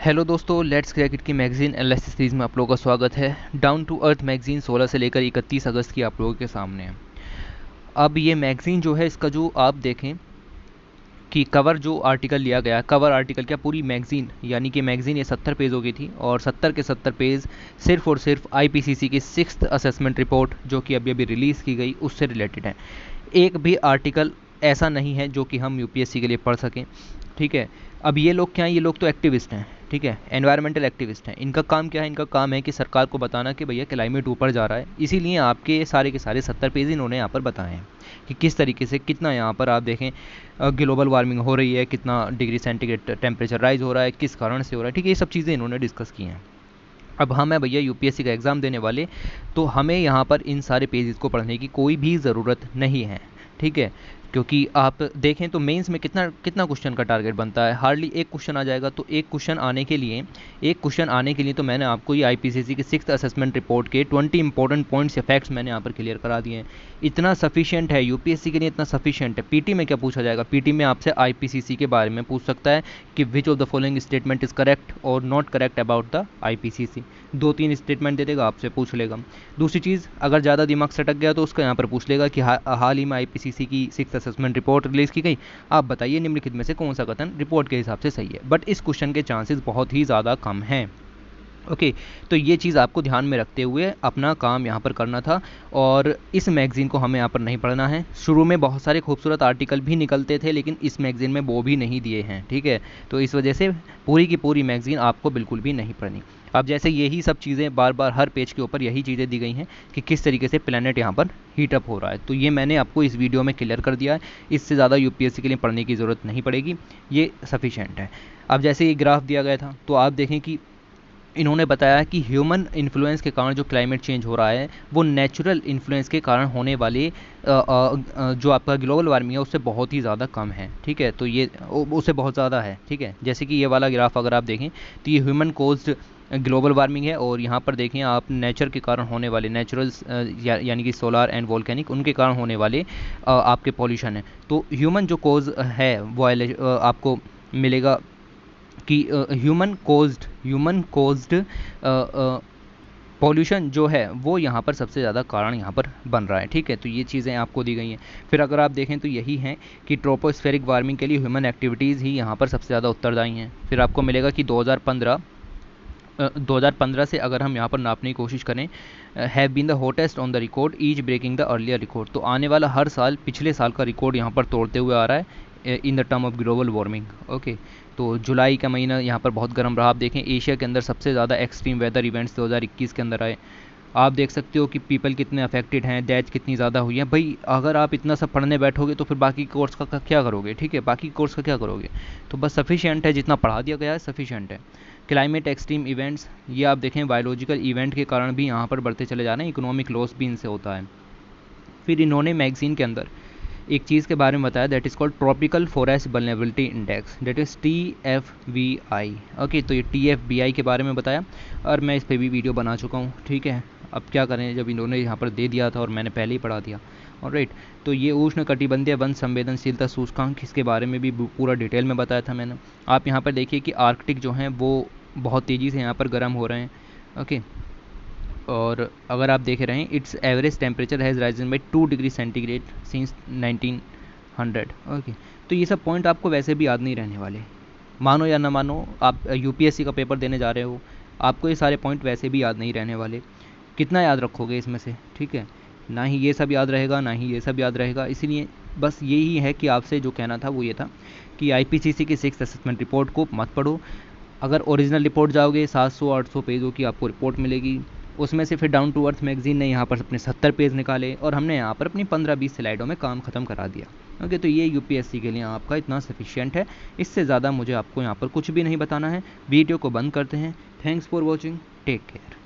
Hello दोस्तों, let's crack की magazine analysis series में आप लोगों का स्वागत है। डाउन टू अर्थ मैगज़ीन 16 से लेकर 31 अगस्त की आप लोगों के सामने है। अब ये मैगज़ीन जो है, इसका जो आप देखें कि कवर जो आर्टिकल लिया गया, कवर आर्टिकल क्या, पूरी मैगज़ीन, यानी कि मैगज़ीन ये 70 पेजों की थी और 70 के 70 पेज सिर्फ और सिर्फ आईपीसीसी की 6th असेसमेंट रिपोर्ट जो कि अभी अभी रिलीज़ की गई उससे रिलेटेड है। एक भी आर्टिकल ऐसा नहीं है जो कि हम यूपीएससी के लिए पढ़ सकें, ठीक है। अब ये लोग क्या हैं, ये लोग तो एक्टिविस्ट हैं, ठीक है, एनवायरमेंटल एक्टिविस्ट हैं। इनका काम क्या है, इनका काम है कि सरकार को बताना कि भैया क्लाइमेट ऊपर जा रहा है, इसीलिए आपके सारे के सारे 70 पेज इन्होंने यहाँ पर बताए हैं कि किस तरीके से कितना यहाँ पर आप देखें ग्लोबल वार्मिंग हो रही है, कितना डिग्री सेंटीग्रेड टेम्परेचर राइज हो रहा है, किस कारण से हो रहा है, ठीक है। ये सब चीज़ें इन्होंने डिस्कस की हैं। अब हम है भैया यूपीएससी का एग्ज़ाम देने वाले, तो हमें यहाँ पर इन सारे पेजेस को पढ़ने की कोई भी ज़रूरत नहीं है, ठीक है। क्योंकि आप देखें तो मेंस में कितना कितना क्वेश्चन का टारगेट बनता है, हार्डली एक क्वेश्चन आ जाएगा। तो एक क्वेश्चन आने के लिए तो मैंने आपको ये आईपीसीसी की 6th असेसमेंट रिपोर्ट के 20 इंपॉर्टेंट पॉइंट्स या फैक्ट्स मैंने यहाँ पर क्लियर करा दिए हैं। इतना सफिशिएंट है यूपीएससी के लिए, इतना सफिशिएंट है। पीटी में क्या पूछा जाएगा, पीटी में आपसे आईपीसीसी के बारे में पूछ सकता है कि which of the following statement is correct और not correct about the IPCC. 2-3 statement दे देगा, आपसे पूछ लेगा। दूसरी चीज़, अगर ज़्यादा दिमाग सटक गया तो उसका यहाँ पर पूछ लेगा कि हाल ही में आईपीसीसी की 6th असेसमेंट रिपोर्ट रिलीज़ की गई, आप बताइए निम्नलिखित में से कौन सा कथन रिपोर्ट के हिसाब से सही है। बट इस क्वेश्चन के चांसेस बहुत ही ज़्यादा कम हैं। ओके, तो ये चीज़ आपको ध्यान में रखते हुए अपना काम यहाँ पर करना था और इस मैगज़ीन को हमें यहाँ पर नहीं पढ़ना है। शुरू में बहुत सारे खूबसूरत आर्टिकल भी निकलते थे, लेकिन इस मैगज़ीन में वो भी नहीं दिए हैं, ठीक है। तो इस वजह से पूरी की पूरी मैगज़ीन आपको बिल्कुल भी नहीं पढ़नी। अब जैसे यही सब चीज़ें बार बार हर पेज के ऊपर यही चीज़ें दी गई हैं कि किस तरीके से प्लैनेट यहाँ पर हीटअप हो रहा है, तो ये मैंने आपको इस वीडियो में क्लियर कर दिया है। इससे ज़्यादा यूपीएससी के लिए पढ़ने की ज़रूरत नहीं पड़ेगी, ये सफिशेंट है। अब जैसे ये ग्राफ दिया गया था, तो आप देखें कि इन्होंने बताया कि ह्यूमन इन्फ्लुएंस के कारण जो क्लाइमेट चेंज हो रहा है वो नेचुरल इन्फ्लुएंस के कारण होने वाले जो आपका ग्लोबल वार्मिंग है उससे बहुत ही ज़्यादा कम है, ठीक है। तो ये उससे बहुत ज़्यादा है, ठीक है। जैसे कि ये वाला ग्राफ अगर आप देखें तो ये ह्यूमन कोज्ड ग्लोबल वार्मिंग है और यहाँ पर देखें आप नेचर के कारण होने वाले नेचुरल्स यानी कि सोलार एंड वोल्केनिक, उनके कारण होने वाले आपके पॉल्यूशन है। तो ह्यूमन जो कोज है वो आपको मिलेगा कि ह्यूमन कोज्ड पॉल्यूशन जो है वो यहाँ पर सबसे ज़्यादा कारण यहाँ पर बन रहा है, ठीक है। तो ये चीज़ें आपको दी गई हैं। फिर अगर आप देखें तो यही है कि ट्रोपोस्फेरिक वार्मिंग के लिए ह्यूमन एक्टिविटीज़ ही यहाँ पर सबसे ज़्यादा उत्तरदायी हैं। फिर आपको मिलेगा कि 2015 से अगर हम यहाँ पर नापने की कोशिश करें, have been the hottest on the record, each breaking the earlier record. तो आने वाला हर साल पिछले साल का रिकॉर्ड यहाँ पर तोड़ते हुए आ रहा है in the term of global warming. Okay, तो जुलाई का महीना यहाँ पर बहुत गर्म रहा। आप देखें एशिया के अंदर सबसे ज़्यादा एक्सट्रीम वेदर इवेंट्स 2021 के अंदर आए। आप देख सकते हो कि पीपल कितने अफेक्टेड हैं, डेथ कितनी ज़्यादा हुई है। भाई अगर आप इतना सब पढ़ने बैठोगे तो फिर बाकी कोर्स का क्या करोगे, ठीक है, बाकी कोर्स का क्या करोगे। तो बस सफिशिएंट है, जितना पढ़ा दिया गया है सफिशिएंट है। क्लाइमेट एक्सट्रीम इवेंट्स, ये आप देखें बायोलॉजिकल इवेंट के कारण भी यहाँ पर बढ़ते चले जा रहे हैं, इकोनॉमिक लॉस भी इनसे होता है। फिर इन्होंने मैगजीन के अंदर एक चीज़ के बारे में बताया, that is called tropical forest vulnerability index, that is TFVI। Okay, तो ये TFVI के बारे में बताया और मैं इस पर भी वीडियो बना चुका हूँ, ठीक है। अब क्या करें, जब इन्होंने यहाँ पर दे दिया था और मैंने पहले ही पढ़ा दिया, ऑलराइट। तो ये उष्ण कटिबंधीय वन संवेदनशीलता सूचकांक, इसके बारे में भी पूरा डिटेल में बताया था मैंने। आप यहाँ पर देखिए कि आर्कटिक जो हैं वो बहुत तेज़ी से यहाँ पर गर्म हो रहे हैं, ओके। और अगर आप देख रहे हैं it's average temperature has Ryzen by 2 degree centigrade since 1900। Okay, तो ये सब पॉइंट आपको वैसे भी याद नहीं रहने वाले, मानो या ना मानो। आप यूपीएससी का पेपर देने जा रहे हो, आपको ये सारे पॉइंट वैसे भी याद नहीं रहने वाले। कितना याद रखोगे इसमें से, ठीक है। ना ही ये सब याद रहेगा, ना ही ये सब याद रहेगा। इसीलिए बस यही है कि आपसे जो कहना था वो ये था कि आईपीसीसी की 6th असेसमेंट रिपोर्ट को मत पढ़ो। अगर ओरिजिनल रिपोर्ट जाओगे 700-800 पेजों की आपको रिपोर्ट मिलेगी, उसमें से फिर डाउन टू अर्थ मैगजीन ने यहाँ पर अपने 70 पेज निकाले और हमने यहाँ पर अपनी 15-20 स्लाइडों में काम ख़त्म करा दिया। ओके, तो ये यूपीएससी के लिए आपका इतना सफिशिएंट है। इससे ज़्यादा मुझे आपको यहाँ पर कुछ भी नहीं बताना है। वीडियो को बंद करते हैं। Thanks for watching, take care.